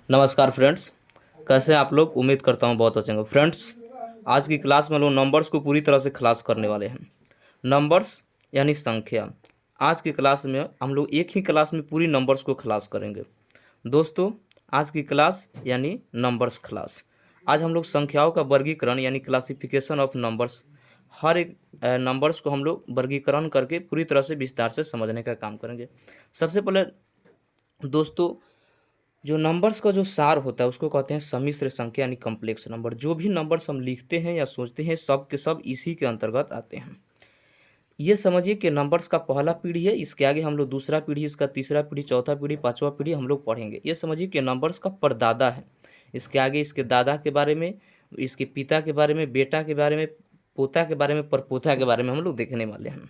नमस्कार फ्रेंड्स। कैसे हैं आप लोग? उम्मीद करता हूँ बहुत अच्छे होंगे। फ्रेंड्स, आज की क्लास में हम लोग नंबर्स को पूरी तरह से खलास करने वाले हैं। नंबर्स यानी संख्या। आज की क्लास में हम लोग एक ही क्लास में पूरी नंबर्स को खलास करेंगे। दोस्तों, आज की क्लास यानी नंबर्स क्लास। आज हम लोग संख्याओं का वर्गीकरण यानी क्लासिफिकेशन ऑफ नंबर्स, हर एक नंबर्स को हम लोग वर्गीकरण करके पूरी तरह से विस्तार से समझने का काम करेंगे। सबसे पहले दोस्तों, जो नंबर्स का जो सार होता है उसको कहते हैं सम्मिश्र संख्या यानी कॉम्प्लेक्स नंबर। जो भी नंबर्स हम लिखते हैं या सोचते हैं सब के सब इसी के अंतर्गत आते हैं। ये समझिए कि नंबर्स का पहला पीढ़ी है, इसके आगे हम लोग दूसरा पीढ़ी, इसका तीसरा पीढ़ी, चौथा पीढ़ी, पांचवा पीढ़ी हम लोग पढ़ेंगे। ये समझिए कि नंबर्स का परदादा है। इसके आगे इसके दादा के बारे में, इसके पिता के बारे में, बेटा के बारे में, पोता के बारे में, परपोता के बारे में हम लोग देखने वाले हैं।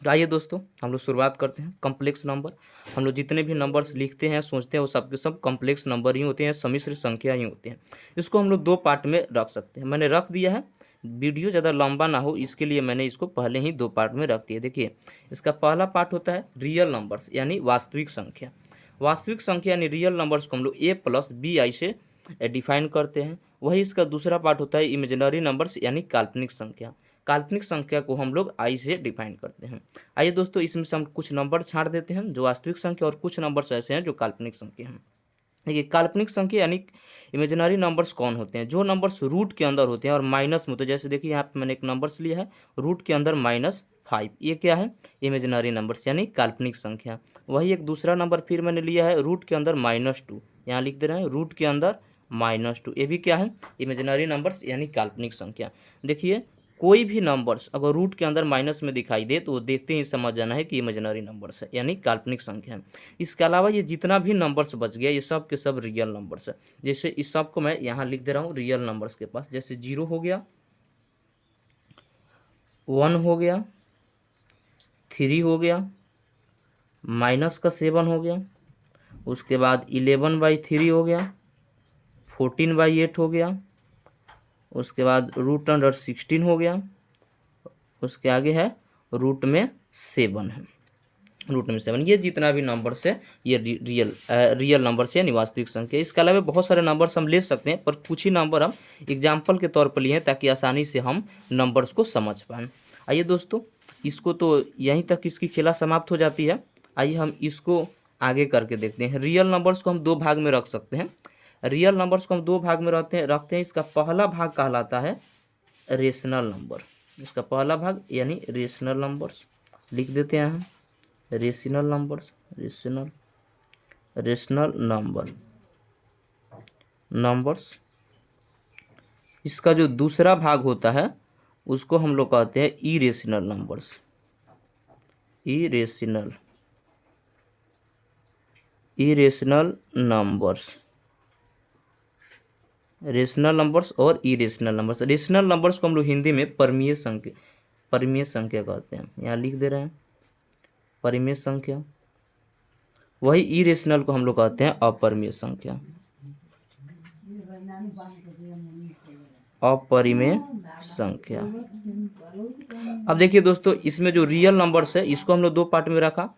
तो आइए दोस्तों, हम लोग शुरुआत करते हैं। Complex number. हम लोग जितने भी नंबर्स लिखते हैं सोचते हैं वो सब के सब कॉम्प्लेक्स नंबर ही होते हैं, सम्मिश्र संख्या ही होते हैं। इसको हम लोग दो पार्ट में रख सकते हैं। मैंने रख दिया है, वीडियो ज़्यादा लंबा ना हो इसके लिए मैंने इसको पहले ही दो पार्ट में रख दिया। देखिए, इसका पहला पार्ट होता है रियल नंबर्स यानी वास्तविक संख्या। वास्तविक संख्या यानी रियल नंबर्स को हम लोग ए प्लस बी आई से डिफाइन करते हैं। वही इसका दूसरा पार्ट होता है इमेजिनरी नंबर्स यानी काल्पनिक संख्या। काल्पनिक संख्या को हम लोग आई से डिफाइन करते हैं। आइए दोस्तों, इसमें से हम कुछ नंबर छाड़ देते हैं जो वास्तविक संख्या और कुछ नंबर्स ऐसे हैं जो काल्पनिक संख्या हैं। देखिए, काल्पनिक संख्या यानी इमेजिनरी नंबर्स कौन होते हैं? जो नंबर्स रूट के अंदर होते हैं और माइनस में होते हैं। जैसे देखिए, यहाँ पे मैंने एक नंबर्स लिया है रूट के अंदर -5, ये क्या है? इमेजिनरी नंबर्स यानी काल्पनिक संख्या। वही एक दूसरा नंबर फिर मैंने लिया है रूट के अंदर -2, यहाँ लिख दे रहे हैं रूट के अंदर -2, ये भी क्या है? इमेजिनरी नंबर्स यानी काल्पनिक संख्या। देखिए, कोई भी नंबर्स अगर रूट के अंदर माइनस में दिखाई दे तो वो देखते ही समझ जाना है कि इमेजिनरी नंबर्स है यानी काल्पनिक संख्या है। इसके अलावा ये जितना भी नंबर्स बच गया ये सब के सब रियल नंबर्स है। जैसे इस सब को मैं यहाँ लिख दे रहा हूँ रियल नंबर्स के पास। जैसे 0 हो गया, 1 हो गया, 3 हो गया, -7 हो गया, उसके बाद 11/3 हो गया, 14/8 हो गया, उसके बाद √16 हो गया, उसके आगे है रूट में 7 है, रूट में 7। ये जितना भी नंबर्स है ये रियल नंबर्स है, वास्तविक संख्या। इसके अलावा बहुत सारे नंबर्स हम ले सकते हैं, पर कुछ ही नंबर हम एग्जाम्पल के तौर पर लिए हैं ताकि आसानी से हम नंबर्स को समझ पाएँ। आइए दोस्तों, इसको तो यहीं तक इसकी खेला समाप्त हो जाती है। आइए हम इसको आगे करके देखते हैं। रियल नंबर्स को हम दो भाग में रख सकते हैं। रियल नंबर्स को हम दो भाग में रखते हैं। इसका पहला भाग कहलाता है रेशनल नंबर। इसका पहला भाग यानी रेशनल नंबर्स लिख देते हैं हम। Rational numbers, rational numbers. इसका जो दूसरा भाग होता है उसको हम लोग कहते हैं irrational numbers. Irrational numbers, rational numbers और इरेशनल नंबर्स। रेशनल नंबर्स को हम लोग हिंदी में परिमेय संख्या कहते हैं। यहाँ लिख दे रहे हैं परिमेय संख्या। वही इरेशनल को हम लोग कहते हैं अपरिमेय संख्या। अपरिमेय संख्या। अब देखिए दोस्तों, इसमें जो रियल नंबर्स है इसको हम लोग दो पार्ट में रखा,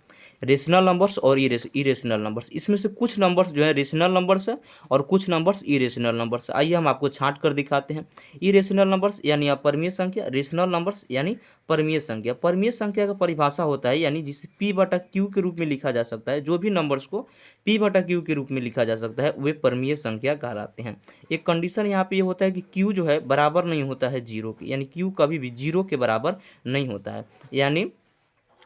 रेशनल नंबर्स और इरेशनल नंबर्स। इसमें से कुछ नंबर्स जो है रेशनल नंबर्स है और कुछ नंबर्स इरेशनल नंबर्स। आइए हम आपको छांट कर दिखाते हैं। इरेशनल नंबर्स यानी अपरिमेय संख्या, रेशनल नंबर्स यानी परिमेय संख्या। परिमेय संख्या का परिभाषा होता है यानी जिसे P/Q के रूप में लिखा जा सकता है। जो भी नंबर्स को P/Q के रूप में लिखा जा सकता है वे परिमेय संख्या कहलाते हैं। एक कंडीशन यहाँ पे ये होता है कि Q जो है बराबर नहीं होता है जीरो के, यानी Q कभी भी जीरो के बराबर नहीं होता है। यानी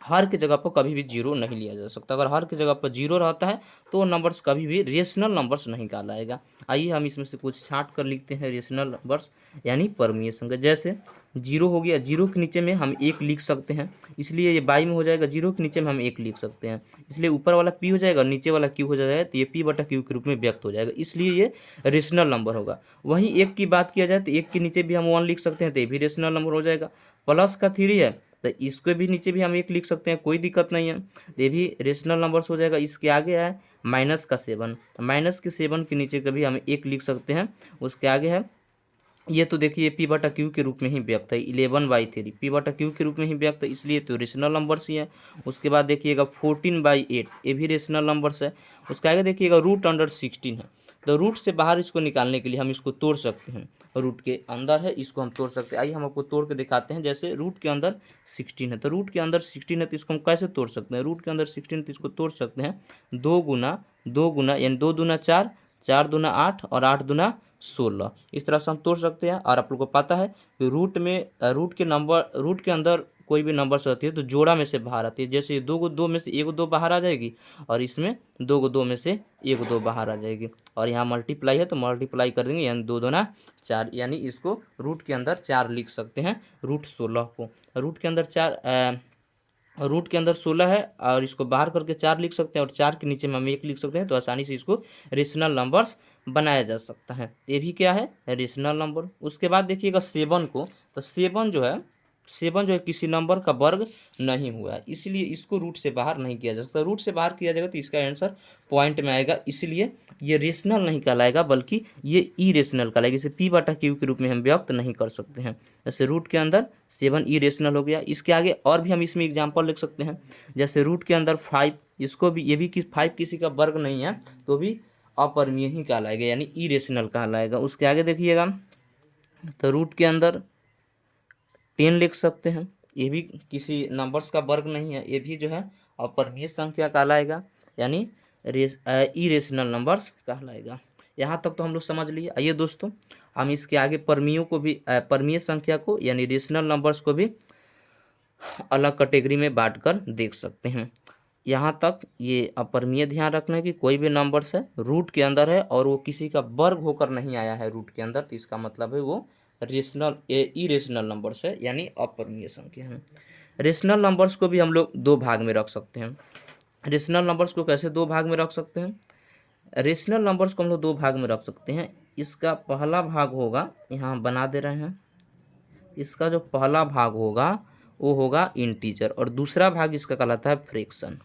हर की जगह पर कभी भी जीरो नहीं लिया जा सकता। अगर हर की जगह पर जीरो रहता है तो नंबर्स कभी भी रेशनल नंबर्स नहीं कहलाएगा। आइए हम इसमें से कुछ छांट कर लिखते हैं रेशनल नंबर्स यानी परिमेय संख्या। जैसे 0 हो गया, 0 के नीचे में हम 1 लिख सकते हैं, इसलिए ये बाई में हो जाएगा। 0 के नीचे में हम 1 लिख सकते हैं, इसलिए ऊपर वाला P हो जाएगा और नीचे वाला Q हो जाएगा, तो ये P/Q के रूप में व्यक्त हो जाएगा, इसलिए ये रेशनल नंबर होगा। वहीं 1 की बात किया जाए तो 1 के नीचे भी हम 1 लिख सकते हैं, तो ये भी रेशनल नंबर हो जाएगा। प्लस का 3 है तो इसके भी नीचे भी हम 1 लिख सकते हैं, कोई दिक्कत नहीं है, ये भी रेशनल नंबर्स हो जाएगा। इसके आगे है -7, -7 के नीचे कभी हम 1 लिख सकते हैं। उसके आगे है ये तो देखिए पी बटा क्यू के रूप में ही व्यक्त है, 11/3 पी बटा क्यू के रूप में ही व्यक्त है, इसलिए तो रेशनल नंबर्स ही है। उसके बाद देखिएगा 14/8 ये भी रेशनल नंबर्स है। उसके आगे देखिएगा √16 है, तो रूट से बाहर इसको निकालने के लिए हम इसको तोड़ सकते हैं। रूट के अंदर है, इसको हम तोड़ सकते हैं। आइए हम आपको तोड़ के दिखाते हैं। जैसे रूट के अंदर 16 है, तो रूट के अंदर 16 है तो इसको हम कैसे तोड़ सकते हैं? रूट के अंदर 16 तो इसको तोड़ सकते हैं 2 गुना यानी 2 दूना 4, 4 दूना 8 और 8 दूना 16, इस तरह से हम तोड़ सकते हैं। और आप लोग को पता है कि रूट के अंदर कोई भी नंबर्स रहती है तो जोड़ा में से बाहर आती है। जैसे ये 2 में से 1 2 बाहर आ जाएगी, और इसमें 2 में से 1 2 बाहर आ जाएगी, और यहाँ मल्टीप्लाई है तो मल्टीप्लाई कर देंगे, यानी 2 दूना 4, यानी इसको रूट के अंदर 4 लिख सकते हैं। √16 को रूट के अंदर 4 रूट के अंदर 16 है, और इसको बाहर करके 4 लिख सकते हैं, और 4 के नीचे में हम 1 लिख सकते हैं, तो आसानी से इसको रेशनल नंबर्स बनाया जा सकता है। ये भी क्या है? Rational number. उसके बाद देखिएगा 7 को, तो 7 जो है किसी नंबर का वर्ग नहीं हुआ है, इसलिए इसको रूट से बाहर नहीं किया जा सकता। रूट से बाहर किया जाएगा तो इसका आंसर पॉइंट में आएगा, इसलिए ये रेशनल नहीं कहलाएगा, बल्कि ये इरेशनल कहलाएगा। इसे पी बटा क्यू के रूप में हम व्यक्त नहीं कर सकते हैं। जैसे रूट के अंदर 7 इरेशनल हो गया। इसके आगे और भी हम इसमें एग्जाम्पल लिख सकते हैं। जैसे रूट के अंदर 5, इसको भी, ये भी 5 किसी का वर्ग नहीं है, तो भी अपरिमेय ही कहलाएगा, यानी इरेशनल कहलाएगा। उसके आगे देखिएगा, तो रूट के अंदर 10 लिख सकते हैं, ये भी किसी नंबर्स का वर्ग नहीं है, ये भी जो है अपरिमेय संख्या कहलाएगा, यानी इरेशनल नंबर्स कहलाएगा। यहाँ तक तो हम लोग समझ लिए। आइए दोस्तों, हम इसके आगे परमियों को भी, परमीय संख्या को यानी रेशनल नंबर्स को भी अलग कैटेगरी में बांट कर देख सकते हैं। यहाँ तक ये अपरिमेय ध्यान रखना है कि कोई भी नंबर्स है रूट के अंदर है और वो किसी का वर्ग होकर नहीं आया है रूट के अंदर, तो इसका मतलब है वो इरेशनल नंबर्स है, यानी अपरिमेय संख्या है। रेशनल नंबर्स को भी हम लोग 2 भाग में रख सकते हैं। रेशनल नंबर्स को कैसे 2 भाग में रख सकते हैं? रेशनल नंबर्स को हम लोग 2 भाग में रख सकते हैं। इसका पहला भाग होगा, यहाँ हम बना दे रहे हैं, इसका जो पहला भाग होगा वो होगा इंटीजर, और दूसरा भाग इसका कहलाता है फ्रैक्शन।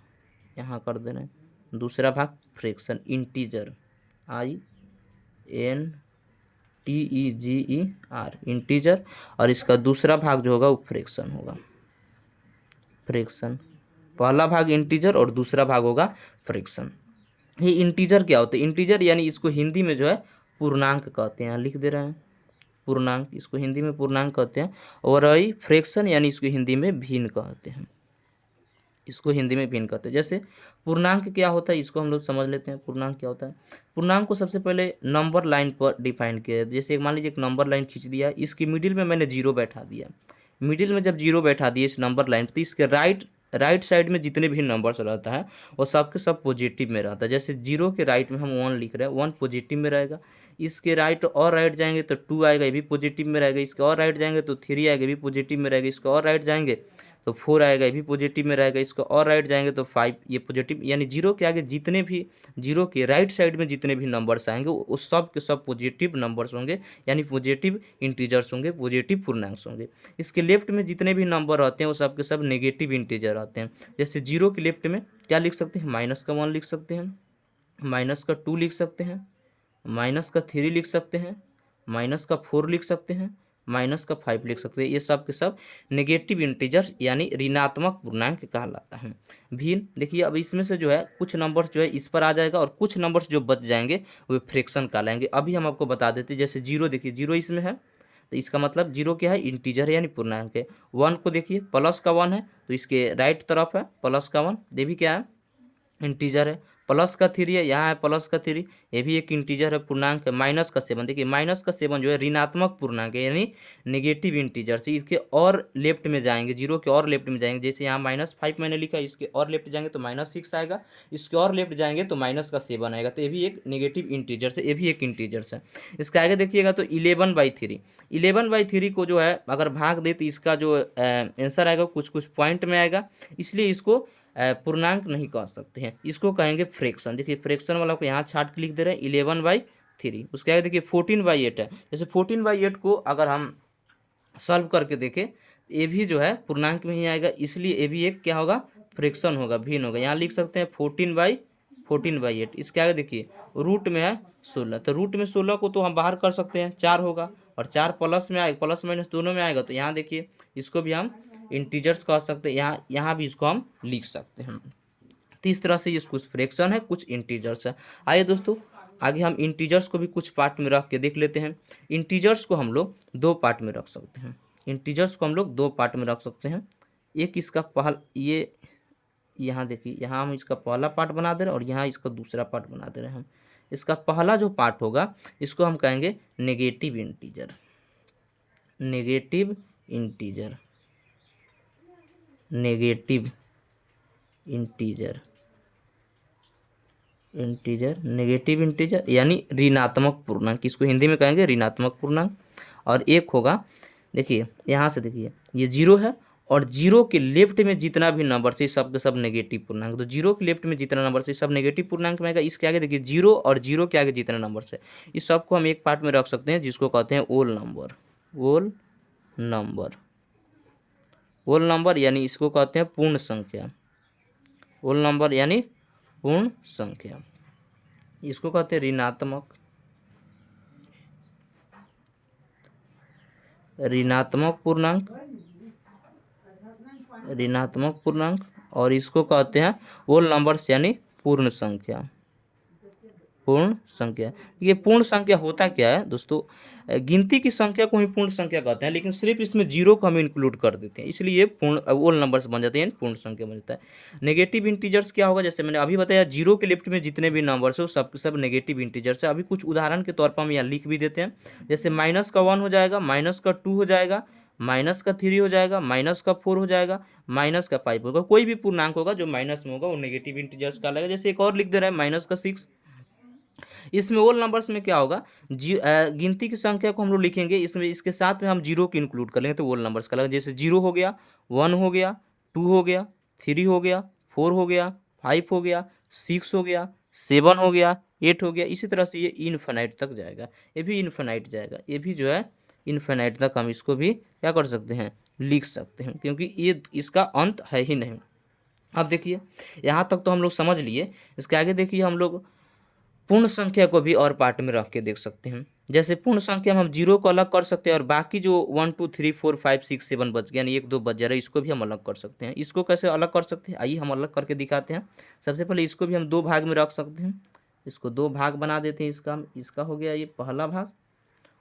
यहाँ कर दे रहे हैं दूसरा भाग फ्रैक्शन, इंटीजर, INTEGER, इंटीजर, और इसका दूसरा भाग जो होगा वो फ्रैक्शन होगा। फ्रैक्शन, पहला भाग इंटीजर और दूसरा भाग होगा फ्रैक्शन। ये इंटीजर क्या होता है? इंटीजर यानी इसको हिंदी में जो है पूर्णांक कहते हैं, यहाँ लिख दे रहे हैं पूर्णांक, इसको हिंदी में पूर्णांक कहते हैं। और वही फ्रैक्शन यानी इसको हिंदी में भिन्न कहते हैं, इसको हिंदी में भिन्न कहते हैं। जैसे पूर्णांक क्या होता है इसको हम लोग समझ लेते हैं। पूर्णांक क्या होता है? पूर्णांक को सबसे पहले नंबर लाइन पर डिफाइन किया है। जैसे मान लीजिए एक नंबर लाइन खींच दिया, इसकी मिडिल में मैंने 0 बैठा दिया। मिडिल में जब 0 बैठा दिए इस नंबर लाइन, तो इसके राइट साइड में जितने भी नंबर्स रहता है वो सबके सब पॉजिटिव में रहता है। जैसे 0 के राइट में हम 1 लिख रहे हैं, 1 पॉजिटिव में रहेगा। इसके राइट और राइट जाएंगे तो 2 आएगा, ये भी पॉजिटिव में रहेगा। इसके और राइट जाएंगे तो 3 आएगा, ये भी पॉजिटिव में रहेगा। इसके और राइट जाएंगे तो 4 आएगा, ये भी पॉजिटिव में रहेगा। इसका और राइट जाएंगे तो 5, ये पॉजिटिव, यानी 0 के आगे जितने भी, 0 के राइट साइड में जितने भी नंबर्स आएंगे वो सब के सब पॉजिटिव नंबर्स होंगे, यानी पॉजिटिव इंटीजर्स होंगे, पॉजिटिव पूर्णांक होंगे। इसके लेफ्ट में जितने भी नंबर रहते हैं वो सब के सब नेगेटिव इंटीजर रहते हैं। जैसे 0 के लेफ्ट में क्या लिख सकते हैं? -1 लिख सकते हैं, -2 लिख सकते हैं, -3 लिख सकते हैं, -4 लिख सकते हैं, -5 लिख सकते हैं। ये सब के सब नेगेटिव इंटीजर्स यानी ऋणात्मक पूर्णांक कहलाता है। भिन्न देखिए, अब इसमें से जो है कुछ नंबर्स जो है इस पर आ जाएगा, और कुछ नंबर्स जो बच जाएंगे वो फ्रैक्शन कहलाएंगे। अभी हम आपको बता देते हैं। जैसे 0 देखिए, 0 इसमें है तो इसका मतलब 0 क्या है? इंटीजर है, यानी पूर्णांक है। 1 को देखिए, प्लस का 1 है तो इसके राइट तरफ है प्लस का 1, ये भी क्या है? इंटीजर है। प्लस का 3 है, यहाँ है प्लस का 3, ये भी एक इंटीजर है, पूर्णांक है। -7 देखिए, -7 जो है ऋणात्मक पूर्णांक है, यानी नेगेटिव इंटीजर से इसके और लेफ्ट में जाएंगे, 0 के और लेफ्ट में जाएंगे। जैसे यहाँ -5 मैंने लिखा, इसके और लेफ्ट जाएंगे तो -6 आएगा, इसके और लेफ्ट जाएंगे तो -7 आएगा, तो ये भी एक नेगेटिव इंटीजर से, ये भी एक इंटीजर है। इसके आगे देखिएगा तो 11/3, 11/3 को जो है अगर भाग दे तो इसका जो आंसर आएगा कुछ कुछ पॉइंट में आएगा, इसलिए इसको पूर्णांक नहीं कह सकते हैं, इसको कहेंगे फ्रैक्शन। देखिए फ्रैक्शन वाला को यहाँ छाट के लिख दे रहे हैं 11/3। उसके आगे देखिए 14/8 है। जैसे 14/8 को अगर हम सॉल्व करके देखें, ये भी जो है पूर्णांक में ही आएगा, इसलिए ये भी एक क्या होगा? फ्रैक्शन होगा, भिन्न होगा। यहाँ लिख सकते हैं 14/8। इसके आगे देखिए रूट में है 16, तो रूट में 16 को तो हम बाहर कर सकते हैं, 4 होगा, और 4 प्लस में आएगा, प्लस माइनस दोनों में आएगा, तो यहाँ देखिए इसको भी हम इंटीजर्स कह सकते हैं, यहाँ भी इसको हम लिख सकते हैं। तो इस तरह से ये कुछ फ्रैक्शन है, कुछ इंटीजर्स है। आइए दोस्तों आगे हम इंटीजर्स को भी कुछ पार्ट में रख के देख लेते हैं। इंटीजर्स को हम लोग दो पार्ट में रख सकते हैं। इंटीजर्स को हम लोग दो पार्ट में रख सकते हैं। एक इसका ये यहाँ देखिए, यहाँ हम इसका पहला पार्ट बना दे रहे हैं और यहाँ इसका दूसरा पार्ट बना दे रहे हैं हम। इसका पहला जो पार्ट होगा इसको हम कहेंगे negative integer. Negative integer, negative integer, negative integer यानी ऋणात्मक पूर्णांक, इसको हिंदी में कहेंगे ऋणात्मक पूर्णांक। और एक होगा, देखिए यहाँ से देखिए ये जीरो है और जीरो के लेफ्ट में जितना भी नंबर से सब के सब नेगेटिव पूर्णांक, तो जीरो के लेफ्ट में जितना नंबर से सब नेगेटिव पूर्णांक में आएगा। इसके आगे देखिए जीरो और जीरो के आगे जितना नंबर से, इस सबको हम एक पार्ट में रख सकते हैं जिसको कहते हैं ओल नंबर। ओल नंबर, ओल नंबर यानी इसको कहते हैं पूर्ण संख्या। ओल नंबर यानी पूर्ण संख्या, इसको कहते हैं ऋणात्मक, ऋणात्मक पूर्णांक, ऋणात्मक पूर्णांक। और इसको कहते हैं होल नंबर्स यानी पूर्ण संख्या। पूर्ण संख्या, ये पूर्ण संख्या होता क्या है दोस्तों, गिनती की संख्या को ही पूर्ण संख्या कहते हैं, लेकिन सिर्फ इसमें जीरो को हम इंक्लूड कर देते हैं, इसलिए ये पूर्ण होल नंबर्स बन जाते हैं, पूर्ण संख्या बन जाता है। नेगेटिव इंटीजर्स क्या होगा, जैसे मैंने अभी बताया जीरो के लेफ्ट में जितने भी नंबर्स हो सब सब नेगेटिव इंटीजर्स है। अभी कुछ उदाहरण के तौर पर हम यहाँ लिख भी देते हैं, जैसे माइनस का 1 हो जाएगा, माइनस का 2 हो जाएगा, माइनस का 3 हो जाएगा, माइनस का 4 हो जाएगा, माइनस का 5 होगा। कोई भी पूर्णांक होगा जो माइनस में होगा वो नेगेटिव इंटीजर्स का लगेगा। जैसे एक और लिख दे रहा है माइनस का 6, इसमें ओल नंबर्स में क्या होगा, गिनती की संख्या को हम लोग लिखेंगे, इसमें इसके साथ में हम जीरो को इंक्लूड कर लेंगे तो ओल नंबर्स का लगेगा। जैसे जीरो हो गया, 1 हो गया, 2 हो गया, 3 हो गया, 4 हो गया, 5 हो गया, 6 हो गया, 7 हो गया, 8 हो गया। इसी तरह से ये इनफिनाइट तक जाएगा, ये भी इनफिनाइट जाएगा, ये भी जो है इनफिनाइट तक हम इसको भी क्या कर सकते हैं, लिख सकते हैं, क्योंकि ये इसका अंत है ही नहीं। अब देखिए यहाँ तक तो हम लोग समझ लिए, इसके आगे देखिए हम लोग पूर्ण संख्या को भी और पार्ट में रख के देख सकते हैं। जैसे पूर्ण संख्या में हम जीरो को अलग कर सकते हैं और बाकी जो 1 2 3 4 5 6 7 बच गया, यानी 1 2 बच जा रहा है, इसको भी हम अलग कर सकते हैं। इसको कैसे अलग कर सकते हैं, आइए हम अलग करके दिखाते हैं। सबसे पहले इसको भी हम दो भाग में रख सकते हैं, इसको दो भाग बना देते हैं। इसका हो गया ये पहला भाग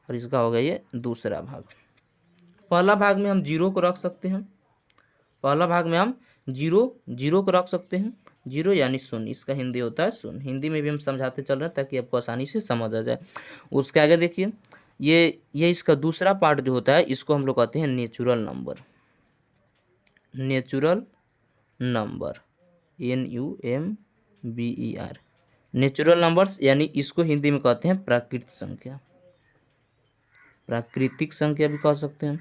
और इसका हो गया ये दूसरा भाग। पहला भाग में हम जीरो को रख सकते हैं, पहला भाग में हम जीरो को रख सकते हैं। जीरो यानी शून्य, इसका हिंदी होता है शून्य। हिंदी में भी हम समझाते चल रहे हैं ताकि आपको आसानी से समझ आ जाए। उसके आगे देखिए ये इसका दूसरा पार्ट जो होता है इसको हम लोग कहते हैं natural number. Natural number, NUMBER, natural numbers यानी इसको हिंदी में कहते हैं प्राकृतिक संख्या। प्राकृतिक संख्या भी कह सकते हैं,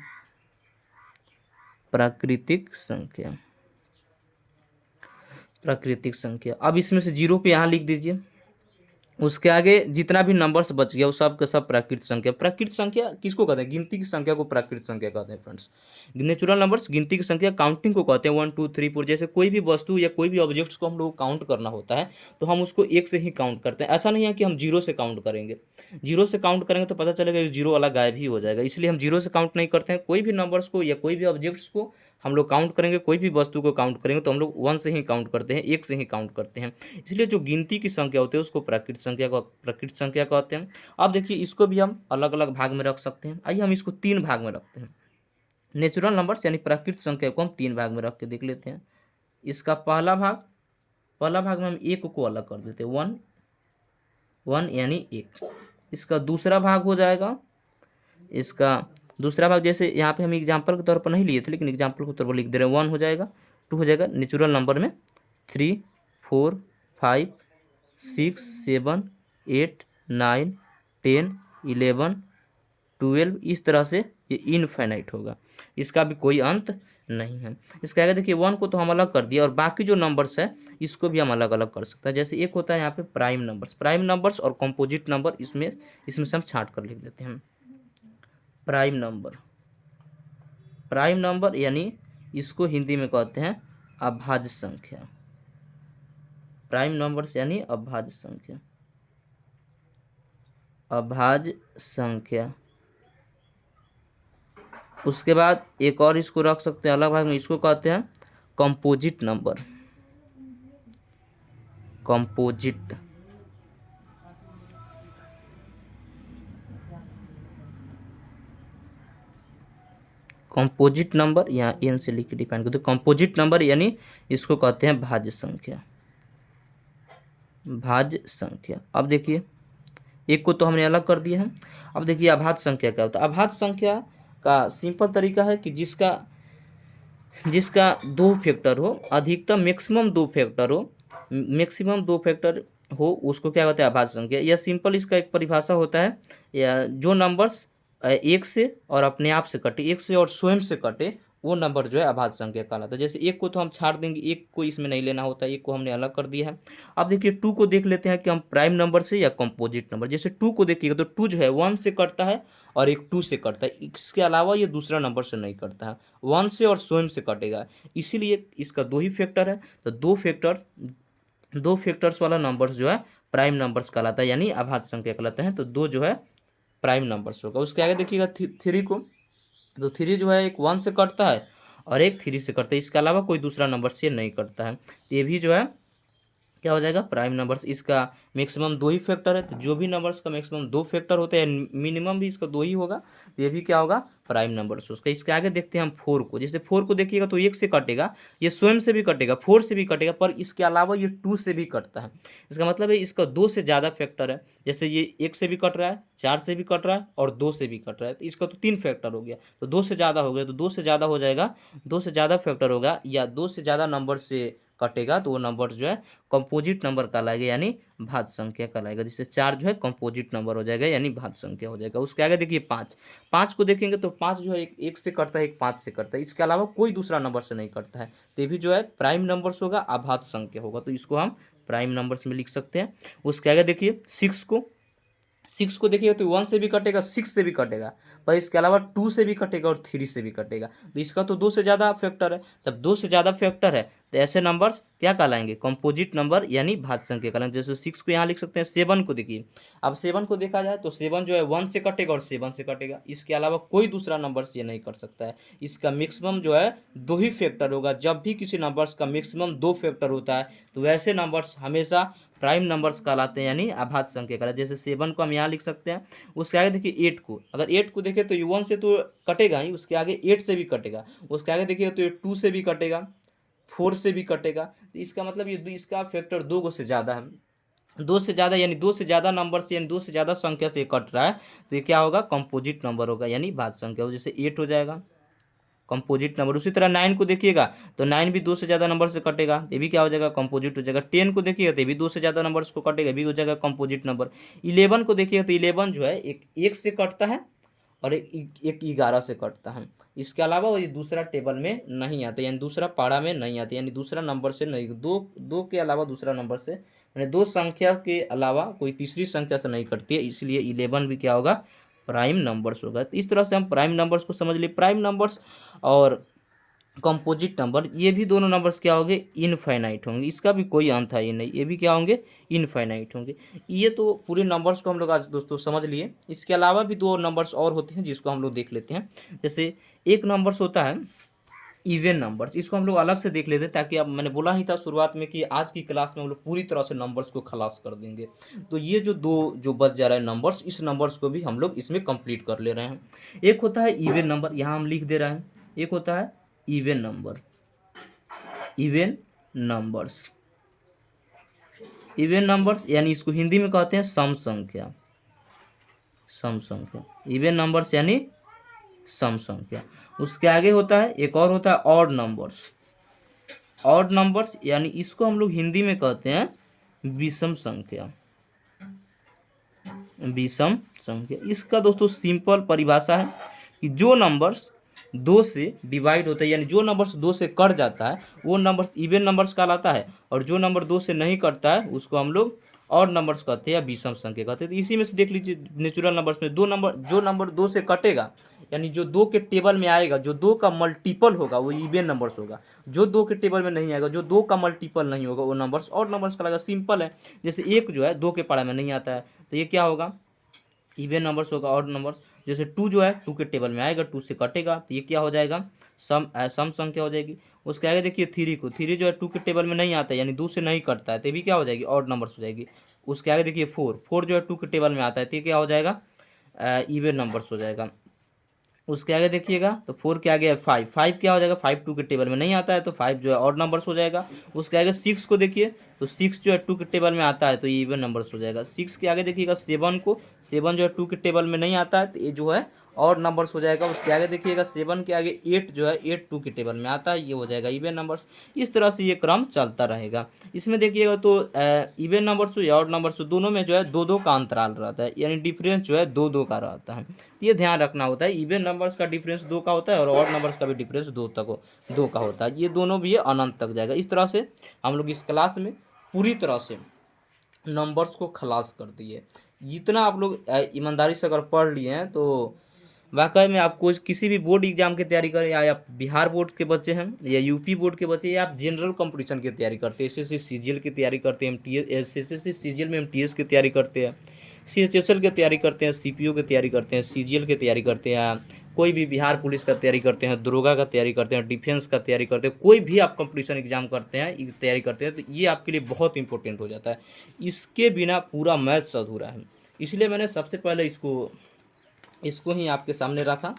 प्राकृतिक संख्या, प्राकृतिक संख्या। अब इसमें से जीरो पे यहाँ लिख दीजिए, उसके आगे जितना भी नंबर्स बच गया वो सब का सब प्राकृतिक संख्या। प्राकृतिक संख्या किसको कहते हैं, गिनती की संख्या को प्राकृतिक संख्या कहते हैं फ्रेंड्स। नेचुरल नंबर्स गिनती की संख्या, काउंटिंग को कहते हैं 1 2 3 4। जैसे कोई भी वस्तु या कोई भी ऑब्जेक्ट्स को हम लोग काउंट करना होता है तो हम उसको एक से ही काउंट करते हैं। ऐसा नहीं है कि हम जीरो से काउंट करेंगे, जीरो से काउंट करेंगे तो पता चलेगा कि जीरो वाला गायब ही हो जाएगा, इसलिए हम जीरो से काउंट नहीं करते हैं। कोई भी नंबर्स को या कोई भी ऑब्जेक्ट्स को हम लोग काउंट करेंगे, कोई भी वस्तु को काउंट करेंगे तो हम लोग 1 से ही काउंट करते हैं, एक से ही काउंट करते हैं। इसलिए जो गिनती की संख्या होती है उसको प्राकृतिक संख्या कहते हैं। अब देखिए इसको भी हम अलग अलग भाग में रख सकते हैं। आइए हम इसको तीन भाग में रखते हैं। नेचुरल नंबर्स यानी प्राकृतिक संख्या को हम तीन भाग में रख के देख लेते हैं। इसका पहला भाग में हम एक को अलग कर देते हैं, 1 यानी एक। इसका दूसरा भाग हो जाएगा, इसका दूसरा भाग जैसे यहाँ पे हम एग्जाम्पल के तौर पर नहीं लिए थे लेकिन एग्जाम्पल के तौर पर लिख दे रहे हैं, 1 हो जाएगा, 2 हो जाएगा। नेचुरल नंबर में 3 4 5 6 7 8 9 10 11 12, इस तरह से ये इनफाइनाइट होगा, इसका भी कोई अंत नहीं है। इसके आगे देखिए 1 को तो हम अलग कर दिया और बाकी जो नंबर्स है इसको भी हम अलग अलग कर सकते हैं। जैसे एक होता है यहाँ पे प्राइम नंबर्स और कंपोजिट नंबर, इसमें से हम छांट कर लिख देते हैं। प्राइम नंबर यानी इसको हिंदी में कहते हैं अभाज्य संख्या। प्राइम नंबर्स यानी अभाज्य संख्या, अभाज्य संख्या। उसके बाद एक और इसको रख सकते हैं अलग भाग में, इसको कहते हैं composite number. Composite composite number यहाँ एन से लिख के डिफाइन करते हैं। कंपोजिट नंबर यानी इसको कहते हैं भाज्य संख्या। भाज्य संख्या। अब देखिए एक को तो हमने अलग कर दिया है। अब देखिए अभाज्य संख्या क्या होता है। अभाज्य संख्या का सिंपल तरीका है कि जिसका जिसका दो फैक्टर हो, अधिकतम मैक्सिमम दो फैक्टर हो, मैक्सिमम दो फैक्टर हो, उसको क्या कहते हैं अभाज्य संख्या। यह सिंपल इसका एक परिभाषा होता है, या जो नंबर्स एक से और अपने आप से कटे, एक से और स्वयं से कटे, वो नंबर जो है अभाज्य संख्या कहलाता है। जैसे एक को तो हम छाड़ देंगे, एक को इसमें नहीं लेना होता, एक को हमने अलग कर दिया है। अब देखिए टू को देख लेते हैं कि हम प्राइम नंबर से या कंपोजिट नंबर। जैसे टू को देखिएगा तो टू जो है वन से कटता है और एक टू से कटता है, इसके अलावा ये दूसरा नंबर से नहीं कटता है, वन से और स्वयं से कटेगा। इसीलिए इसका दो ही फैक्टर है, तो दो फैक्टर्स वाला नंबर्स जो है प्राइम नंबर्स कहलाता है, यानी अभाज्य संख्या कहलाते हैं। तो दो जो है प्राइम नंबर्स होगा। उसके आगे देखिएगा थ्री को, तो थ्री जो है एक वन से कटता है और एक थ्री से कटता है, इसके अलावा कोई दूसरा नंबर से नहीं कटता है। तो ये भी जो है क्या हो जाएगा प्राइम नंबर्स। इसका मैक्सिमम दो ही फैक्टर है, तो जो भी नंबर्स का मैक्सिमम दो फैक्टर होते हैं, मिनिमम भी इसका दो ही होगा, तो ये भी क्या होगा प्राइम नंबर्स उसका। इसके आगे देखते हैं हम फोर को। जैसे फोर को देखिएगा तो एक से कटेगा, ये स्वयं से भी कटेगा, फोर से भी कटेगा, पर इसके अलावा ये टू से भी कटता है। इसका मतलब है इसका दो से ज़्यादा फैक्टर है। जैसे ये एक से भी कट रहा है, चार से भी कट रहा है और दो से भी कट रहा है, तो इसका तो तीन फैक्टर हो गया, तो दो से ज़्यादा हो गया, तो दो से ज़्यादा हो जाएगा, दो से ज़्यादा फैक्टर होगा या दो से ज़्यादा नंबर से कटेगा, तो वो नंबर जो है कंपोजिट नंबर कहलाएगा, यानी भाज्य संख्या कहलाएगा। जैसे चार जो है कंपोजिट नंबर हो जाएगा, यानी भाज्य संख्या हो जाएगा। उसके आगे देखिए पाँच। पाँच को देखेंगे तो पाँच जो है एक से कटता है, एक पाँच से कटता है, इसके अलावा कोई दूसरा नंबर से नहीं कटता है, तो ये भी जो है प्राइम नंबर्स होगा, अभाज्य संख्या होगा, तो इसको हम प्राइम नंबर्स में लिख सकते हैं। उसके आगे देखिए सिक्स को। सिक्स को देखिएगा तो वन से भी कटेगा, सिक्स से भी कटेगा, पर इसके अलावा टू से भी कटेगा और थ्री से भी कटेगा, तो इसका तो दो से ज़्यादा फैक्टर है। जब दो से ज़्यादा फैक्टर है तो ऐसे नंबर्स क्या कहलाएंगे कंपोजिट नंबर, यानी भाज्य संख्या कहलाएंगे। जैसे सिक्स को यहाँ लिख सकते हैं। सेवन को देखिए, अब सेवन को देखा जाए तो सेवन जो है वन से कटेगा और सेवन से कटेगा, इसके अलावा कोई दूसरा नंबर ये नहीं कर सकता है। इसका मैक्सिमम जो है दो ही फैक्टर होगा। जब भी किसी नंबर्स का मैक्सिमम दो फैक्टर होता है तो वैसे नंबर्स हमेशा प्राइम नंबर्स कहलाते हैं, यानी अभाज्य संख्या कहलाते हैं। जैसे सेवन को हम यहाँ लिख सकते हैं। उसके आगे देखिए एट को। अगर एट को देखें तो ये वन से तो कटेगा ही, उसके आगे एट से भी कटेगा। उसके आगे देखिए तो ये टू से भी कटेगा, फोर से भी कटेगा, तो इसका मतलब ये इसका फैक्टर दो गो से ज़्यादा है। दो से ज़्यादा यानी दो से ज़्यादा नंबर से, यानी दो से ज़्यादा संख्या से कट रहा है, तो ये क्या होगा कंपोजिट नंबर होगा, यानी भाज्य संख्या हो। जैसे एट हो जाएगा कंपोजिट नंबर। उसी तरह नाइन को देखिएगा तो नाइन भी दो से ज़्यादा नंबर से कटेगा, ये भी क्या हो जाएगा कंपोजिट हो जाएगा। टेन को देखिएगा तो ये भी दो से ज़्यादा नंबर्स को कटेगा, ये भी हो जाएगा कंपोजिट नंबर। इलेवन को देखिएगा तो इलेवन जो है एक से कटता है और एक 11 से कटता है, इसके अलावा वो ये दूसरा टेबल में नहीं आता, यानी दूसरा पारा में नहीं आता, यानी दूसरा नंबर से नहीं, दो दो के अलावा दूसरा नंबर से, यानी दो संख्या के अलावा कोई तीसरी संख्या से नहीं कटती है, इसलिए इलेवन भी क्या होगा प्राइम नंबर्स होगा। तो इस तरह से हम प्राइम नंबर्स को समझ लिए। प्राइम नंबर्स और कंपोजिट नंबर, ये भी दोनों नंबर्स क्या होंगे इनफाइनाइट होंगे, इसका भी कोई अंत है ही नहीं, ये भी क्या होंगे इनफाइनाइट होंगे। ये तो पूरे नंबर्स को हम लोग आज दोस्तों समझ लिए। इसके अलावा भी दो नंबर्स और होते हैं जिसको हम लोग देख लेते हैं। जैसे एक नंबर्स होता है इवन नंबर्स, इसको हम लोग अलग से देख लेते हैं, ताकि अब मैंने बोला ही था शुरुआत में कि आज की क्लास में हम लोग पूरी तरह से नंबर्स को खलास कर देंगे। तो ये जो दो जो बच जा रहा है नंबर्स, इस नंबर्स को भी हम लोग इसमें कंप्लीट कर ले रहे हैं। एक होता है इवन नंबर, यहाँ हम लिख दे रहे हैं। एक होता है even number, even numbers, even numbers यानी इसको हिंदी में कहते हैं सम संख्या, सम संख्या। इवन नंबर्स यानी सम संख्या। उसके आगे होता है एक और होता है ऑड नंबर्स, ऑड नंबर्स यानी इसको हम लोग हिंदी में कहते हैं विषम संख्या, विषम संख्या। इसका दोस्तों सिंपल परिभाषा है कि जो नंबर्स दो से डिवाइड होता है, यानी जो नंबर्स दो से कट जाता है वो नंबर्स इवन नंबर्स कहलाता है, और जो नंबर दो से नहीं कटता है उसको हम लोग और नंबर्स कहते हैं या विषम संख्या कहते हैं। तो इसी में से देख लीजिए नेचुरल नंबर्स में दो नंबर, जो नंबर दो से कटेगा यानी जो दो के टेबल में आएगा, जो दो का मल्टीपल होगा वो इवन नंबर्स होगा। जो दो के टेबल में नहीं आएगा, जो दो का मल्टीपल नहीं होगा, वो नंबर्स और नंबर्स का लगा। सिंपल है। जैसे एक जो है दो के पारा में नहीं आता है, तो ये क्या होगा इवन नंबर्स होगा, ऑड नंबर्स। जैसे 2 जो है 2 के टेबल में आएगा, 2 से कटेगा तो ये क्या हो जाएगा, सम संख्या हो जाएगी। उसके आगे देखिए 3 जो है 2 के टेबल में नहीं आता है, यानी 2 से नहीं कटता है, तो ये भी क्या हो जाएगी, ऑड नंबर्स हो जाएगी। उसके आगे देखिए 4 जो है 2 के टेबल में आता है, तो ये क्या हो जाएगा, इवन नंबर्स हो जाएगा। उसके आगे देखिएगा तो 4 के आगे है 5 क्या हो जाएगा, 5 2 के टेबल में नहीं आता है, तो 5 जो है ऑड नंबर्स हो जाएगा। उसके आगे 6 को देखिए तो 6 जो है 2 के टेबल में आता है, तो ये इवन नंबर्स हो जाएगा। 6 के आगे देखिएगा 7 को, 7 जो है 2 के टेबल में नहीं आता है, तो ये जो है ऑड नंबर्स हो जाएगा। उसके आगे देखिएगा 7 के आगे 8 जो है 8 2 के टेबल में आता है, ये हो जाएगा इवन नंबर्स। इस तरह से ये क्रम चलता रहेगा। इसमें देखिएगा तो इवन नंबर्स या ऑड नंबर्स दोनों में जो है 2 2 का अंतराल रहता है, यानी डिफरेंस जो है 2 2 का रहता है। ये ध्यान रखना होता है, इवन नंबर्स का डिफरेंस 2 का होता है और ऑड नंबर्स का भी डिफरेंस 2 का होता है। ये दोनों भी ये अनंत तक जाएगा। इस तरह से हम लोग इस क्लास में पूरी तरह से नंबर्स को खलास कर दिए। जितना आप लोग ईमानदारी से अगर पढ़ लिए हैं तो वाकई में आपको किसी भी बोर्ड एग्जाम की तैयारी करें, या आप बिहार बोर्ड के बच्चे हैं या यूपी बोर्ड के बच्चे, या आप जनरल कंपटीशन की तैयारी करते हैं, एसएससी सीजीएल की तैयारी करते हैं, एसएससी सीजीएल में एमटीएस की तैयारी करते हैं, सीएचएसएल की तैयारी करते हैं, सीपीओ की तैयारी करते हैं, सीजीएल की तैयारी करते हैं, कोई भी बिहार पुलिस का तैयारी करते हैं, दरोगा का तैयारी करते हैं, डिफेंस का तैयारी करते हैं, कोई भी आप कंपटीशन एग्जाम करते हैं, तैयारी करते हैं, तो ये आपके लिए बहुत इंपॉर्टेंट हो जाता है। इसके बिना पूरा मैथ्स अधूरा है। इसलिए मैंने सबसे पहले इसको ही आपके सामने रखा,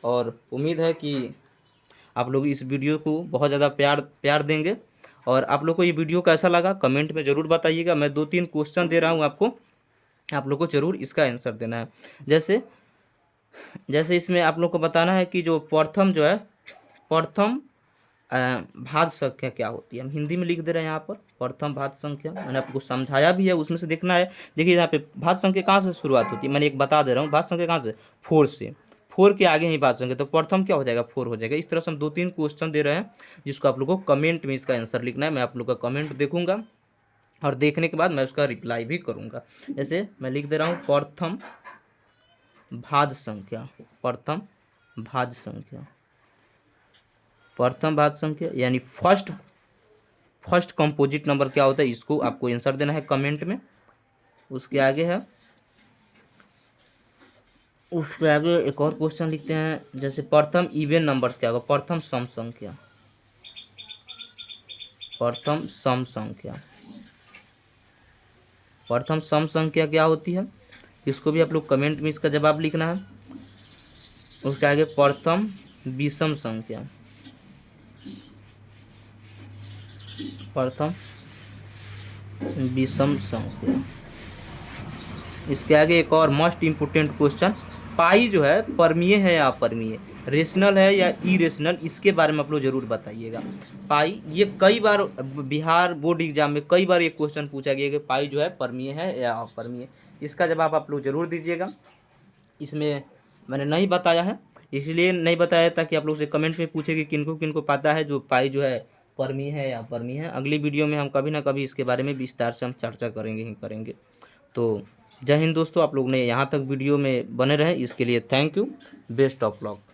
और उम्मीद है कि आप लोग इस वीडियो को बहुत ज़्यादा प्यार देंगे। और आप लोग को ये वीडियो कैसा लगा कमेंट में ज़रूर बताइएगा। मैं 2-3 क्वेश्चन दे रहा हूँ आपको, आप लोग को ज़रूर इसका आंसर देना है। जैसे इसमें आप लोग को बताना है कि जो प्रथम भाज्य संख्या क्या होती है। हम हिंदी में लिख दे रहे हैं यहाँ पर प्रथम भाज्य संख्या, मैंने आपको समझाया भी है, उसमें से देखना है। देखिए यहाँ पे भाज्य संख्या कहाँ से शुरुआत होती है, मैंने एक बता दे रहा हूँ। भाज्य संख्या कहाँ से, 4 से, 4 के आगे ही भाज्य संख्या, तो प्रथम क्या हो जाएगा, 4 हो जाएगा। इस तरह से हम 2-3 क्वेश्चन दे रहे हैं, जिसको आप लोग को कमेंट में इसका आंसर लिखना है। मैं आप लोग का कमेंट देखूंगा और देखने के बाद मैं उसका रिप्लाई भी करूँगा। जैसे मैं लिख दे रहा हूँ प्रथम भाज्य संख्या, प्रथम भाज्य संख्या यानी फर्स्ट कंपोजिट नंबर क्या होता है, इसको आपको आंसर देना है कमेंट में। उसके आगे एक और क्वेश्चन लिखते हैं, जैसे प्रथम इवन नंबर्स क्या होगा, प्रथम सम संख्या क्या होती है, इसको भी आप लोग कमेंट में इसका जवाब लिखना है। उसके आगे प्रथम विषम संख्या, इसके आगे एक और मोस्ट इम्पोर्टेंट क्वेश्चन, पाई जो है परमीय है या अपरमीय, रेशनल है या इरेशनल, इसके बारे में आप लोग जरूर बताइएगा। पाई, ये कई बार बिहार बोर्ड एग्जाम में कई बार ये क्वेश्चन पूछा गया कि पाई जो है परमीय है या अपरमीय, इसका जवाब आप लोग जरूर दीजिएगा। इसमें मैंने नहीं बताया है, इसलिए नहीं बताया ताकि आप लोग से कमेंट में पूछे कि किनको पता है जो पाई जो है परमीय है या अपरमीय है। अगली वीडियो में हम कभी ना कभी इसके बारे में विस्तार से हम चर्चा करेंगे। तो जय हिंद दोस्तों, आप लोग ने यहाँ तक वीडियो में बने रहे इसके लिए thank you, best of luck.